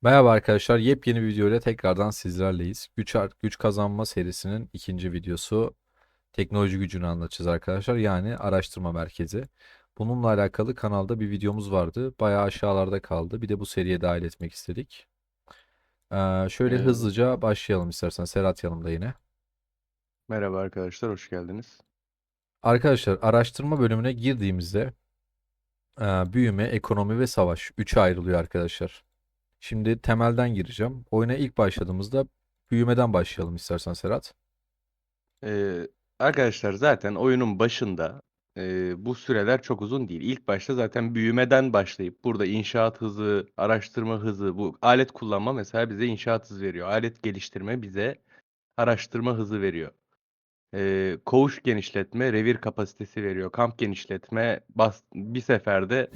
Merhaba arkadaşlar, yepyeni bir video ile tekrardan sizlerleyiz. Güç kazanma serisinin ikinci videosu. Teknoloji gücünü anlatacağız arkadaşlar. Yani araştırma merkezi. Bununla alakalı kanalda bir videomuz vardı. Bayağı aşağılarda kaldı. Bir de bu seriye dahil etmek istedik. Şöyle Ee, hızlıca başlayalım istersen. Serhat yanımda yine. Merhaba arkadaşlar, hoş geldiniz. Arkadaşlar araştırma bölümüne girdiğimizde büyüme, ekonomi ve savaş. Üçe ayrılıyor arkadaşlar. Şimdi temelden gireceğim. Oyuna ilk başladığımızda büyümeden başlayalım istersen Serhat. Ee, Arkadaşlar zaten oyunun başında bu süreler çok uzun değil. İlk başta zaten büyümeden başlayıp burada inşaat hızı, araştırma hızı, bu alet kullanma mesela bize inşaat hızı veriyor. Alet geliştirme bize araştırma hızı veriyor. Koğuş genişletme, revir kapasitesi veriyor. Kamp genişletme, bir seferde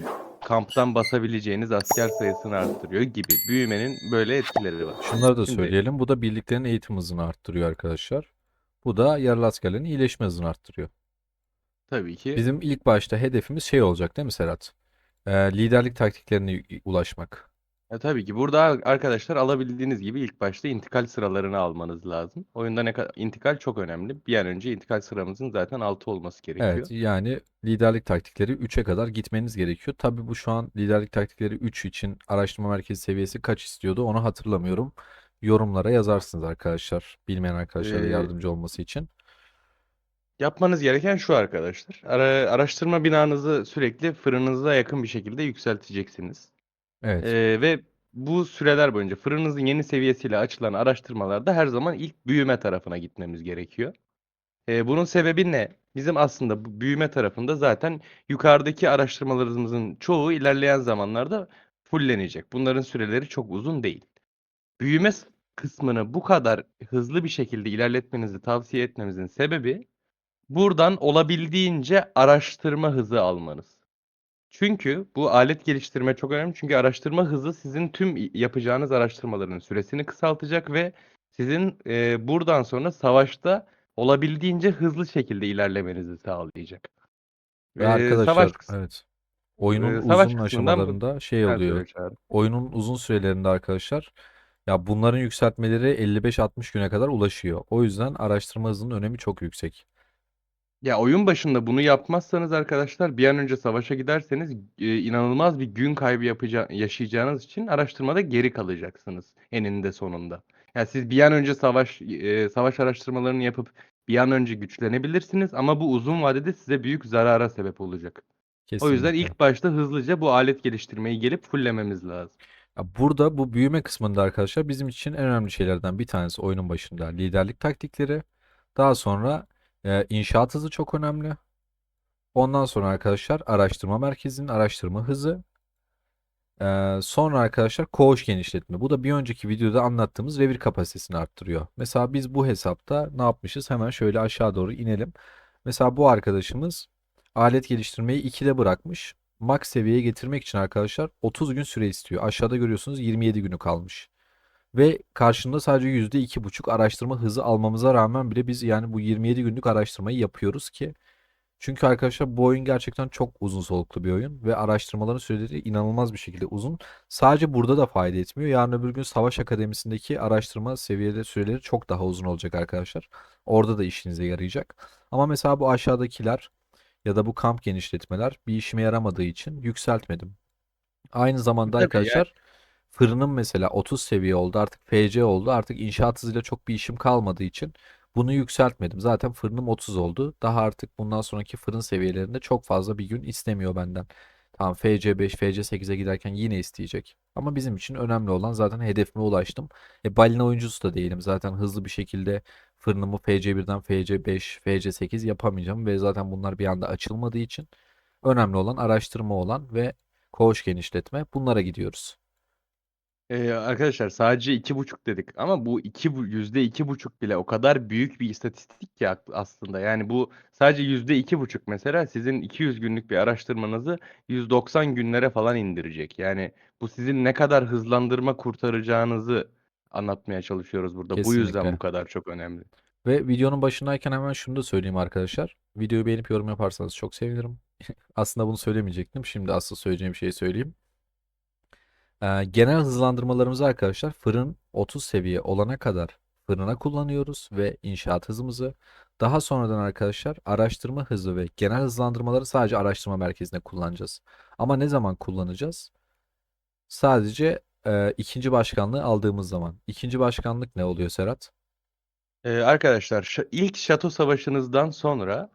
kamptan basabileceğiniz asker sayısını arttırıyor gibi. Büyümenin böyle etkileri var. Şunları da Şimdi söyleyelim. Bu da birliklerin eğitim hızını arttırıyor arkadaşlar. Bu da yaralı askerlerin iyileşme hızını arttırıyor. tabii ki. Bizim ilk başta hedefimiz şey olacak değil mi Serhat? Liderlik taktiklerine ulaşmak. Tabii ki burada arkadaşlar alabildiğiniz gibi ilk başta intikal sıralarını almanız lazım. Oyunda ne kadar intikal çok önemli. Bir an önce intikal sıramızın zaten 6 olması Evet, gerekiyor. yani liderlik taktikleri 3'e kadar gitmeniz gerekiyor. Tabii bu şu an liderlik taktikleri 3 için araştırma merkezi seviyesi kaç istiyordu onu hatırlamıyorum. Yorumlara yazarsınız arkadaşlar. Bilmeyen arkadaşlara Ee, yardımcı olması için. Yapmanız gereken şu arkadaşlar. Araştırma binanızı sürekli fırınınıza yakın bir şekilde yükselteceksiniz. Evet. Ve bu süreler boyunca fırınınızın yeni seviyesiyle açılan araştırmalarda her zaman ilk büyüme tarafına gitmemiz gerekiyor. Bunun sebebi ne? Bizim aslında bu büyüme tarafında zaten yukarıdaki araştırmalarımızın çoğu ilerleyen zamanlarda fullenecek. Bunların süreleri çok uzun değil. Büyüme kısmını bu kadar hızlı bir şekilde ilerletmenizi tavsiye etmemizin sebebi buradan olabildiğince araştırma hızı almanız. Çünkü bu alet geliştirme çok önemli. Çünkü araştırma hızı sizin tüm yapacağınız araştırmaların süresini kısaltacak ve sizin buradan sonra savaşta olabildiğince hızlı şekilde ilerlemenizi sağlayacak. Ve Savaş arkadaşlar evet. Oyunun savaş uzun kısmından aşamalarında şey sen oluyor. söyle Çağrı. Oyunun uzun sürelerinde arkadaşlar ya bunların yükseltmeleri 55-60 güne kadar ulaşıyor. O yüzden araştırma hızının önemi çok yüksek. Ya oyun başında bunu yapmazsanız arkadaşlar bir an önce savaşa giderseniz inanılmaz bir gün kaybı yaşayacağınız için araştırmada geri kalacaksınız eninde sonunda. Ya siz bir an önce savaş araştırmalarını yapıp bir an önce güçlenebilirsiniz ama bu uzun vadede size büyük zarara sebep olacak. O yüzden Kesinlikle. ilk başta hızlıca bu alet geliştirmeyi gelip fullememiz lazım. Ya burada bu büyüme kısmında arkadaşlar bizim için en önemli şeylerden bir tanesi oyunun başında liderlik taktikleri. Daha sonra inşaat hızı çok önemli. Ondan sonra arkadaşlar araştırma merkezinin araştırma hızı. Sonra arkadaşlar koğuş genişletme. Bu da bir önceki videoda anlattığımız revir kapasitesini arttırıyor. Mesela biz bu hesapta ne yapmışız? Hemen şöyle aşağı doğru inelim. Mesela bu arkadaşımız alet geliştirmeyi 2'de bırakmış. Max seviyeye getirmek için arkadaşlar 30 gün süre istiyor. Aşağıda görüyorsunuz 27 günü kalmış. Ve karşında sadece %2,5 araştırma hızı almamıza rağmen bile biz yani bu 27 günlük araştırmayı yapıyoruz ki çünkü arkadaşlar bu oyun gerçekten çok uzun soluklu bir oyun ve araştırmaların süreleri inanılmaz bir şekilde uzun. Sadece burada da fayda etmiyor. Yarın öbür gün Savaş Akademisi'ndeki araştırma seviyeli süreleri çok daha uzun olacak arkadaşlar. Orada da işinize yarayacak. Ama mesela bu aşağıdakiler ya da bu kamp genişletmeler bir işime yaramadığı için yükseltmedim. Aynı zamanda Tabii yani. arkadaşlar fırınım mesela 30 seviye oldu artık FC oldu artık inşaat hızıyla çok bir işim kalmadığı için bunu yükseltmedim. Zaten fırınım 30 oldu. Daha artık bundan sonraki fırın seviyelerinde çok fazla bir gün istemiyor benden. Tamam FC5, FC8'e giderken yine isteyecek. Ama bizim için önemli olan zaten hedefime ulaştım. Balina oyuncusu da değilim. Zaten hızlı bir şekilde fırınımı FC1'den FC5, FC8 yapamayacağım ve zaten bunlar bir anda açılmadığı için önemli olan araştırma olan ve koğuş genişletme. Bunlara gidiyoruz. Arkadaşlar sadece 2,5 dedik ama bu %2,5 bile o kadar büyük bir istatistik ki aslında. Yani bu sadece %2,5 mesela sizin 200 günlük bir araştırmanızı 190 günlere falan indirecek. Yani bu sizin ne kadar hızlandırma kurtaracağınızı anlatmaya çalışıyoruz burada. Bu yüzden bu Kesinlikle. kadar çok önemli. Ve videonun başındayken hemen şunu da söyleyeyim arkadaşlar. Videoyu beğenip yorum yaparsanız çok sevinirim. Aslında bunu söylemeyecektim. Şimdi asıl söyleyeceğim şeyi söyleyeyim. Genel hızlandırmalarımızı arkadaşlar fırın 30 seviye olana kadar fırına kullanıyoruz ve inşaat hızımızı. Daha sonradan arkadaşlar araştırma hızı ve genel hızlandırmaları sadece araştırma merkezinde kullanacağız. Ama ne zaman kullanacağız? Sadece ikinci başkanlığı aldığımız zaman. İkinci başkanlık ne oluyor Serhat? Arkadaşlar ilk şato savaşınızdan sonra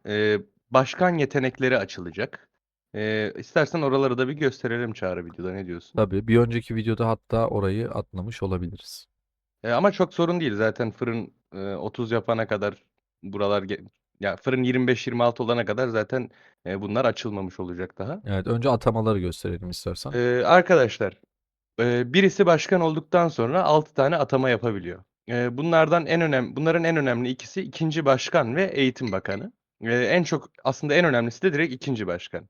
başkan yetenekleri açılacak. İstersen oraları da bir gösterelim Çağrı videoda, ne diyorsun? Tabii bir önceki videoda hatta orayı atlamış olabiliriz. Ama çok sorun değil zaten, fırın 30 yapana kadar buralar ya fırın 25-26 olana kadar zaten bunlar açılmamış olacak daha. Evet, önce atamaları gösterelim istersen. Arkadaşlar, birisi başkan olduktan sonra 6 tane atama yapabiliyor. Bunların en önemli ikisi ikinci başkan ve eğitim bakanı. En çok aslında en önemlisi de direkt ikinci başkan.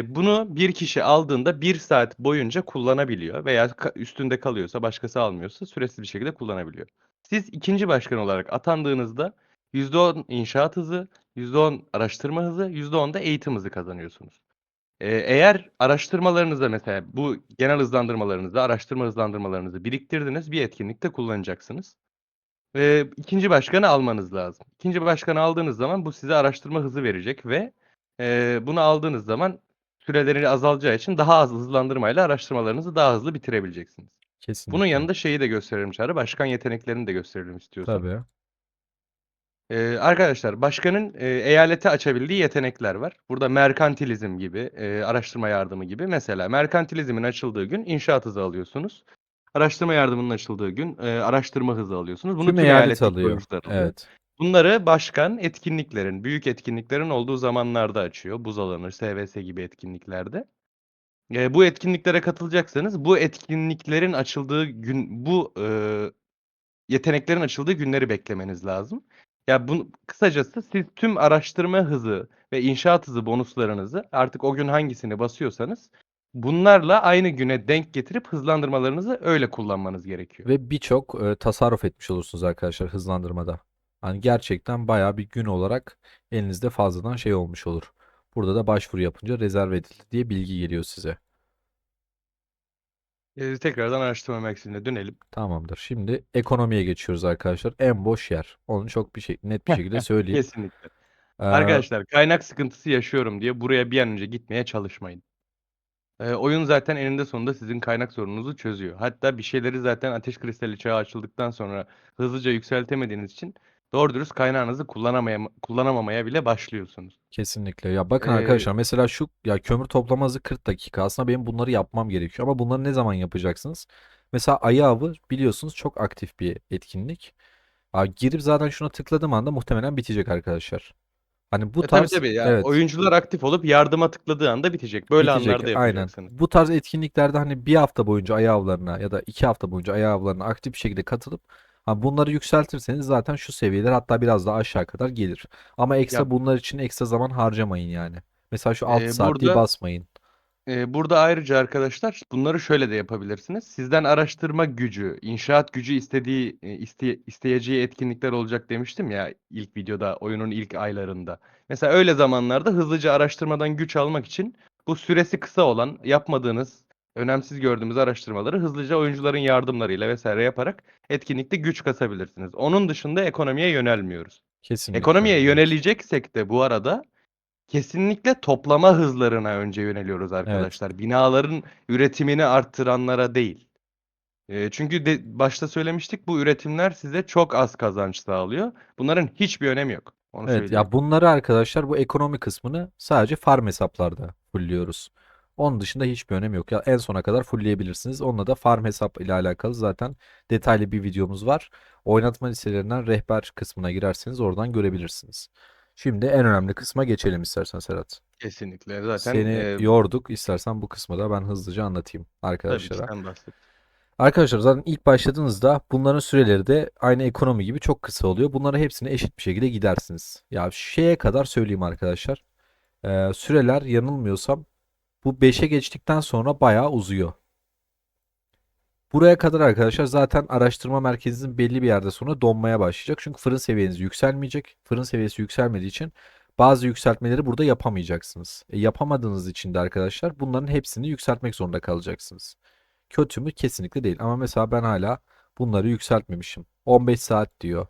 Bunu bir kişi aldığında 1 saat boyunca kullanabiliyor veya üstünde kalıyorsa, başkası almıyorsa süresiz bir şekilde kullanabiliyor. Siz ikinci başkan olarak atandığınızda %10 inşaat hızı, %10 araştırma hızı, %10 da eğitim hızı kazanıyorsunuz. Eğer araştırmalarınızda, mesela bu genel hızlandırmalarınızda araştırma hızlandırmalarınızı biriktirdiniz, bir etkinlikte kullanacaksınız. 2. başkanı almanız lazım. 2. başkanı aldığınız zaman bu size araştırma hızı verecek ve bunu aldığınız zaman süreleri azalacağı için daha az hızlandırmayla araştırmalarınızı daha hızlı bitirebileceksiniz. Bunun Kesinlikle. yanında şeyi de gösterelim Çağrı, başkan yeteneklerini de gösterelim istiyorsan. Tabii. Arkadaşlar, başkanın eyalete açabildiği yetenekler var. Burada merkantilizm gibi, araştırma yardımı gibi. Mesela merkantilizmin açıldığı gün inşaat hızı alıyorsunuz. Araştırma yardımının açıldığı gün araştırma hızı alıyorsunuz. Bunu Tüm tüm eyalet eyaletteki alıyor. oyuncular alıyor. Evet. Bunları başkan etkinliklerin, büyük etkinliklerin olduğu zamanlarda açıyor. Buz alanı, SVS gibi etkinliklerde. Bu etkinliklere katılacaksanız bu etkinliklerin açıldığı gün, yeteneklerin açıldığı günleri beklemeniz lazım. Ya, kısacası siz tüm araştırma hızı ve inşaat hızı bonuslarınızı artık o gün hangisini basıyorsanız bunlarla aynı güne denk getirip hızlandırmalarınızı öyle kullanmanız gerekiyor. Ve birçok tasarruf etmiş olursunuz arkadaşlar hızlandırmada. Hani gerçekten bayağı bir gün olarak elinizde fazladan şey olmuş olur. Burada da başvuru yapınca rezerv edildi diye bilgi geliyor size. Tekrardan araştırma merkezine dönelim. Tamamdır. Şimdi ekonomiye geçiyoruz arkadaşlar. En boş yer. Onu çok net bir şekilde söyleyeyim. Kesinlikle. Ee, Arkadaşlar, kaynak sıkıntısı yaşıyorum diye buraya bir an önce gitmeye çalışmayın. Oyun zaten eninde sonunda sizin kaynak sorununuzu çözüyor. Hatta bir şeyleri zaten ateş kristali çağı açıldıktan sonra hızlıca yükseltemediğiniz için doğru dürüst kaynağınızı kullanamamaya bile başlıyorsunuz. Kesinlikle. Ya bakın Eee, arkadaşlar mesela şu ya kömür toplama hızı 40 dakika. Aslında benim bunları yapmam gerekiyor ama bunları ne zaman yapacaksınız? Mesela ayı avı biliyorsunuz çok aktif bir etkinlik. Girip zaten şuna tıkladığım anda muhtemelen bitecek arkadaşlar. Hani bu tabii tarz tabii ya, evet oyuncular aktif olup yardıma tıkladığı anda bitecek. Böyle bitecek anlarda aynen. yapacaksınız. Bu tarz etkinliklerde hani bir hafta boyunca ayı avlarına ya da 2 hafta boyunca ayı avlarına aktif bir şekilde katılıp bunları yükseltirseniz zaten şu seviyeler hatta biraz daha aşağı kadar gelir. Ama Ya, ekstra bunlar için ekstra zaman harcamayın yani. Mesela şu 6 saatliği burada basmayın. Burada ayrıca arkadaşlar bunları şöyle de yapabilirsiniz. Sizden araştırma gücü, inşaat gücü isteyeceği etkinlikler olacak demiştim ya ilk videoda, oyunun ilk aylarında. Mesela öyle zamanlarda hızlıca araştırmadan güç almak için bu süresi kısa olan, yapmadığınız, önemsiz gördüğümüz araştırmaları hızlıca oyuncuların yardımlarıyla vesaire yaparak etkinlikte güç kasabilirsiniz. Onun dışında ekonomiye yönelmiyoruz. Kesinlikle Ekonomiye öyle. Evet. yöneleceksek de bu arada kesinlikle toplama hızlarına önce yöneliyoruz Evet. arkadaşlar. Binaların üretimini arttıranlara değil. Çünkü başta söylemiştik, bu üretimler size çok az kazanç sağlıyor. Bunların hiçbir önemi yok. Onu Evet ya söyleyelim. bunları arkadaşlar bu ekonomi kısmını sadece farm hesaplarda fullliyoruz. Onun dışında hiçbir önemi yok. Ya en sona kadar fullleyebilirsiniz. Onunla da farm hesap ile alakalı zaten detaylı bir videomuz var. Oynatma listelerinden rehber kısmına girerseniz oradan görebilirsiniz. Şimdi en önemli kısma geçelim istersen Serhat. Kesinlikle. Zaten Seni yorduk. İstersen bu kısmı da ben hızlıca anlatayım tabii ki arkadaşlara. sen bahset. Arkadaşlar zaten ilk başladığınızda bunların süreleri de aynı ekonomi gibi çok kısa oluyor. Bunları hepsini eşit bir şekilde gidersiniz. Ya şeye kadar söyleyeyim arkadaşlar. Süreler yanılmıyorsam bu 5'e geçtikten sonra bayağı uzuyor. Buraya kadar arkadaşlar zaten araştırma merkezinizin belli bir yerde sonra donmaya başlayacak. Çünkü fırın seviyeniz yükselmeyecek. Fırın seviyesi yükselmediği için bazı yükseltmeleri burada yapamayacaksınız. Yapamadığınız için de arkadaşlar bunların hepsini yükseltmek zorunda kalacaksınız. Kötü mü? Kesinlikle değil. Ama mesela ben hala bunları yükseltmemişim. 15 saat diyor.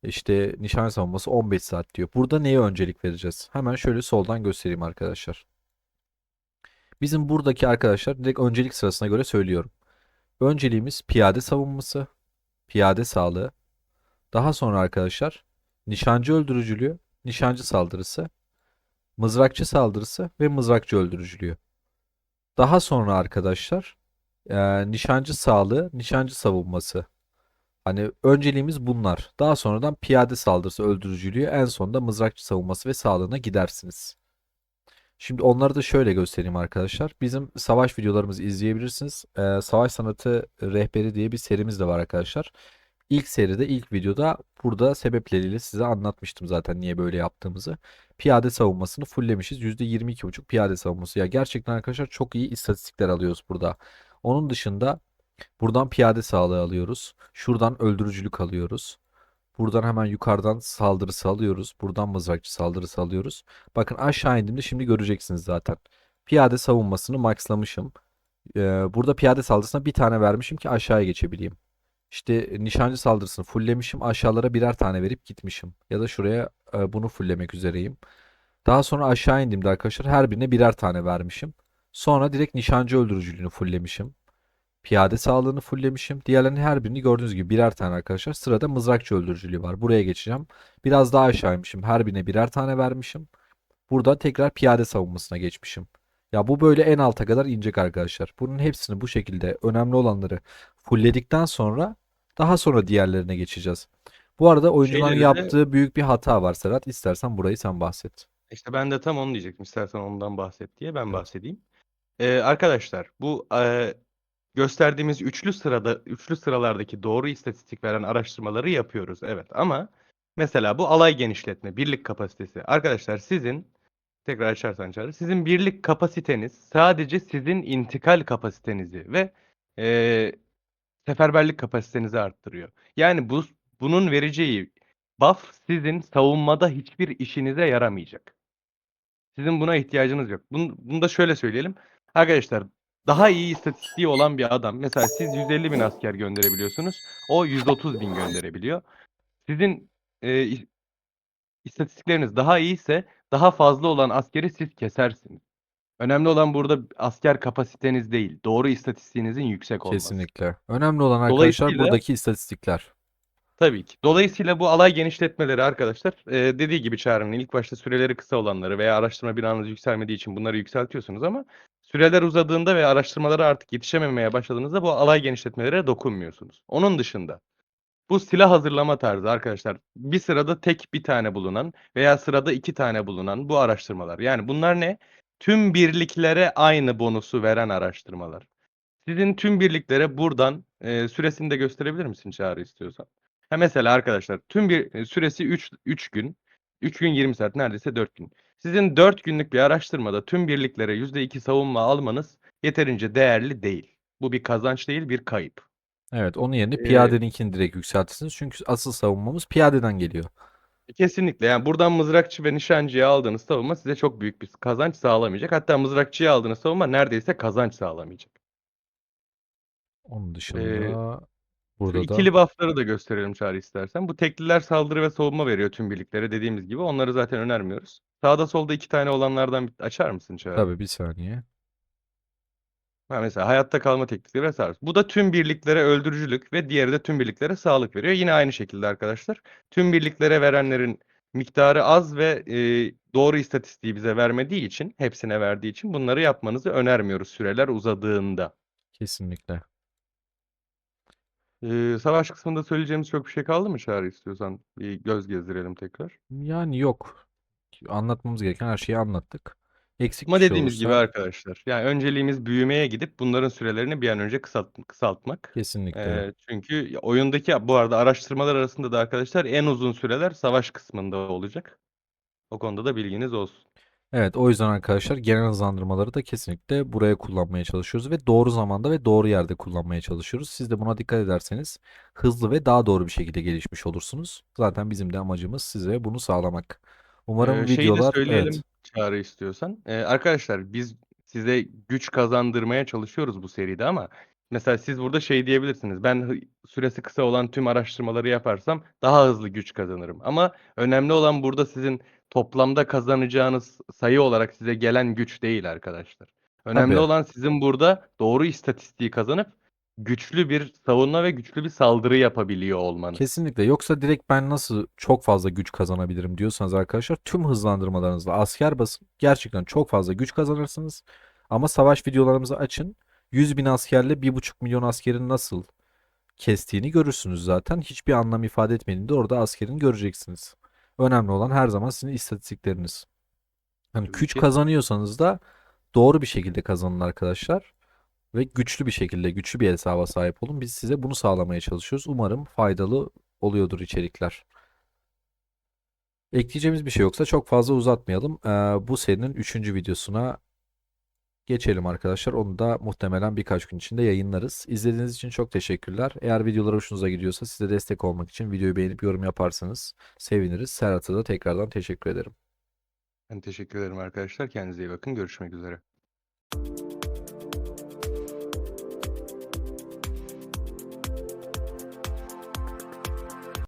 İşte nişan savunması 15 saat diyor. Burada neye öncelik vereceğiz? Hemen şöyle soldan göstereyim arkadaşlar. Bizim buradaki arkadaşlar direkt öncelik sırasına göre söylüyorum. Önceliğimiz piyade savunması, piyade sağlığı. Daha sonra arkadaşlar nişancı öldürücülüğü, nişancı saldırısı, mızrakçı saldırısı ve mızrakçı öldürücülüğü. Daha sonra arkadaşlar nişancı sağlığı, nişancı savunması. Hani önceliğimiz bunlar. Daha sonradan piyade saldırısı, öldürücülüğü, en sonunda mızrakçı savunması ve sağlığına gidersiniz. Şimdi onları da şöyle göstereyim arkadaşlar. Bizim savaş videolarımızı izleyebilirsiniz. Savaş Sanatı Rehberi diye bir serimiz de var arkadaşlar. İlk seride, ilk videoda burada sebepleriyle size anlatmıştım zaten niye böyle yaptığımızı. Piyade savunmasını fulllemişiz. %22,5 piyade savunması. Ya gerçekten arkadaşlar çok iyi istatistikler alıyoruz burada. Onun dışında buradan piyade sağlığı alıyoruz. Şuradan öldürücülük alıyoruz. Buradan hemen yukarıdan saldırısı alıyoruz. Buradan mızrakçı saldırısı alıyoruz. Bakın aşağı indiğimde şimdi göreceksiniz zaten. Piyade savunmasını maxlamışım. Burada piyade saldırısına bir tane vermişim ki aşağıya geçebileyim. İşte nişancı saldırısını fulllemişim. Aşağılara birer tane verip gitmişim. Ya da şuraya bunu fulllemek üzereyim. Daha sonra aşağı indiğimde arkadaşlar her birine birer tane vermişim. Sonra direkt nişancı öldürücülüğünü fulllemişim. Piyade sağlığını fulllemişim. Diğerlerinin her birini gördüğünüz gibi birer tane arkadaşlar. Sırada mızrakçı öldürücülüğü var. Buraya geçeceğim. Biraz daha aşağıymışım. Her birine birer tane vermişim. Burada tekrar piyade savunmasına geçmişim. Ya bu böyle en alta kadar inecek arkadaşlar. Bunun hepsini bu şekilde önemli olanları fullledikten sonra daha sonra diğerlerine geçeceğiz. Bu arada oyuncuların Şeyleri de yaptığı büyük bir hata var Serhat. İstersen burayı sen bahset. işte ben de tam onu diyecektim. İstersen ondan bahset diye ben Evet. bahsedeyim. Arkadaşlar bu gösterdiğimiz üçlü sıralardaki doğru istatistik veren araştırmaları yapıyoruz. Evet ama mesela bu alay genişletme, birlik kapasitesi. Arkadaşlar sizin tekrar açarsan Çağrı, sizin birlik kapasiteniz sadece sizin intikal kapasitenizi ve e, seferberlik kapasitenizi arttırıyor. Yani bunun vereceği buff sizin savunmada hiçbir işinize yaramayacak. Sizin buna ihtiyacınız yok. Bunu da şöyle söyleyelim. Arkadaşlar daha iyi istatistiği olan bir adam. Mesela siz 150 bin asker gönderebiliyorsunuz. O 130 bin gönderebiliyor. Sizin istatistikleriniz daha iyiyse daha fazla olan askeri siz kesersiniz. Önemli olan burada asker kapasiteniz değil, doğru istatistiğinizin yüksek olması. Kesinlikle. Önemli olan arkadaşlar Dolayısıyla buradaki istatistikler. tabii ki. Dolayısıyla bu alay genişletmeleri arkadaşlar dediği gibi Çağrı'nın ilk başta süreleri kısa olanları veya araştırma binanız yükselmediği için bunları yükseltiyorsunuz ama süreler uzadığında ve araştırmalara artık yetişememeye başladığınızda bu alay genişletmelere dokunmuyorsunuz. Onun dışında bu silah hazırlama tarzı arkadaşlar bir sırada tek bir tane bulunan veya sırada iki tane bulunan bu araştırmalar. Yani bunlar ne? Tüm birliklere aynı bonusu veren araştırmalar. Sizin tüm birliklere buradan süresini de gösterebilir misin Çağrı istiyorsan? Ha mesela arkadaşlar tüm bir süresi 3 gün. 3 gün 20 saat neredeyse 4 gün. Sizin 4 günlük bir araştırmada tüm birliklere %2 savunma almanız yeterince değerli değil. Bu bir kazanç değil, bir kayıp. Evet, onun yerine Eee, piyadeninkini direkt yükseltirsiniz. Çünkü asıl savunmamız piyadeden geliyor. Kesinlikle yani buradan mızrakçı ve nişancıya aldığınız savunma size çok büyük bir kazanç sağlamayacak. Hatta mızrakçıya aldığınız savunma neredeyse kazanç sağlamayacak. Onun Eee dışında Şu burada da ikili buff'ları da gösterelim Çağrı istersen. Bu tekliler saldırı ve savunma veriyor tüm birliklere dediğimiz gibi. Onları zaten önermiyoruz. Sağda solda iki tane olanlardan açar mısın Çağrı? tabii bir saniye. Ha, mesela hayatta kalma teknikleri vesaire. Bu da tüm birliklere öldürücülük ve diğeri de tüm birliklere sağlık veriyor. Yine aynı şekilde arkadaşlar. Tüm birliklere verenlerin miktarı az ve doğru istatistiği bize vermediği için, hepsine verdiği için bunları yapmanızı önermiyoruz süreler uzadığında. Kesinlikle. Savaş kısmında söyleyeceğimiz çok bir şey kaldı mı Çağrı istiyorsan? Bir göz gezdirelim tekrar. Yani yok. Anlatmamız gereken her şeyi anlattık. Eksik bir Ama şey dediğimiz gibi olursa arkadaşlar, yani önceliğimiz büyümeye gidip bunların sürelerini bir an önce kısaltmak. kesinlikle Çünkü oyundaki bu arada araştırmalar arasında da arkadaşlar en uzun süreler savaş kısmında olacak. O konuda da bilginiz olsun. evet, o yüzden arkadaşlar genel hızlandırmaları da kesinlikle buraya kullanmaya çalışıyoruz ve doğru zamanda ve doğru yerde kullanmaya çalışıyoruz. Siz de buna dikkat ederseniz hızlı ve daha doğru bir şekilde gelişmiş olursunuz. Zaten bizim de amacımız size bunu sağlamak. Umarım Şeyi de videolar, evet, söyleyelim Çağrı istiyorsan. Arkadaşlar biz size güç kazandırmaya çalışıyoruz bu seride ama Mesela siz burada şey diyebilirsiniz. Ben süresi kısa olan tüm araştırmaları yaparsam daha hızlı güç kazanırım. Ama önemli olan burada sizin toplamda kazanacağınız sayı olarak size gelen güç değil arkadaşlar. Önemli Tabii. olan sizin burada doğru istatistiği kazanıp güçlü bir savunma ve güçlü bir saldırı yapabiliyor olmanız. Kesinlikle. Yoksa direkt ben nasıl çok fazla güç kazanabilirim diyorsanız arkadaşlar tüm hızlandırmalarınızla asker basın. Gerçekten çok fazla güç kazanırsınız. Ama savaş videolarımızı açın. 100 bin askerle 1,5 milyon askerin nasıl kestiğini görürsünüz zaten. Hiçbir anlam ifade etmediğinde orada askerini göreceksiniz. Önemli olan her zaman sizin istatistikleriniz. Hani Tabii güç ki. kazanıyorsanız da doğru bir şekilde kazanın arkadaşlar. Ve güçlü bir şekilde, güçlü bir hesaba sahip olun. Biz size bunu sağlamaya çalışıyoruz. Umarım faydalı oluyordur içerikler. Ekleyeceğimiz bir şey yoksa çok fazla uzatmayalım. Bu serinin 3. videosuna geçelim arkadaşlar. Onu da muhtemelen birkaç gün içinde yayınlarız. İzlediğiniz için çok teşekkürler. Eğer videolar hoşunuza gidiyorsa size destek olmak için videoyu beğenip yorum yaparsanız seviniriz. Serhat'a da tekrardan teşekkür ederim. Ben teşekkür ederim arkadaşlar. Kendinize iyi bakın. Görüşmek üzere.